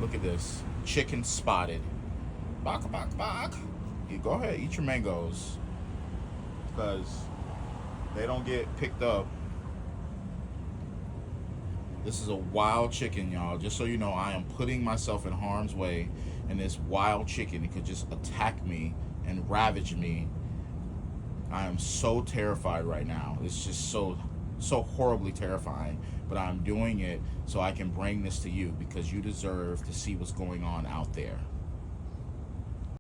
Look at this. Chicken spotted. Baka baka baka. You go ahead, eat your mangoes. Because they don't get picked up. This is a wild chicken, y'all. Just so you know, I am putting myself in harm's way. And this wild chicken, it could just attack me and ravage me. I am so terrified right now. It's just so horribly terrifying. But I'm doing it so I can bring this to you because you deserve to see what's going on out there.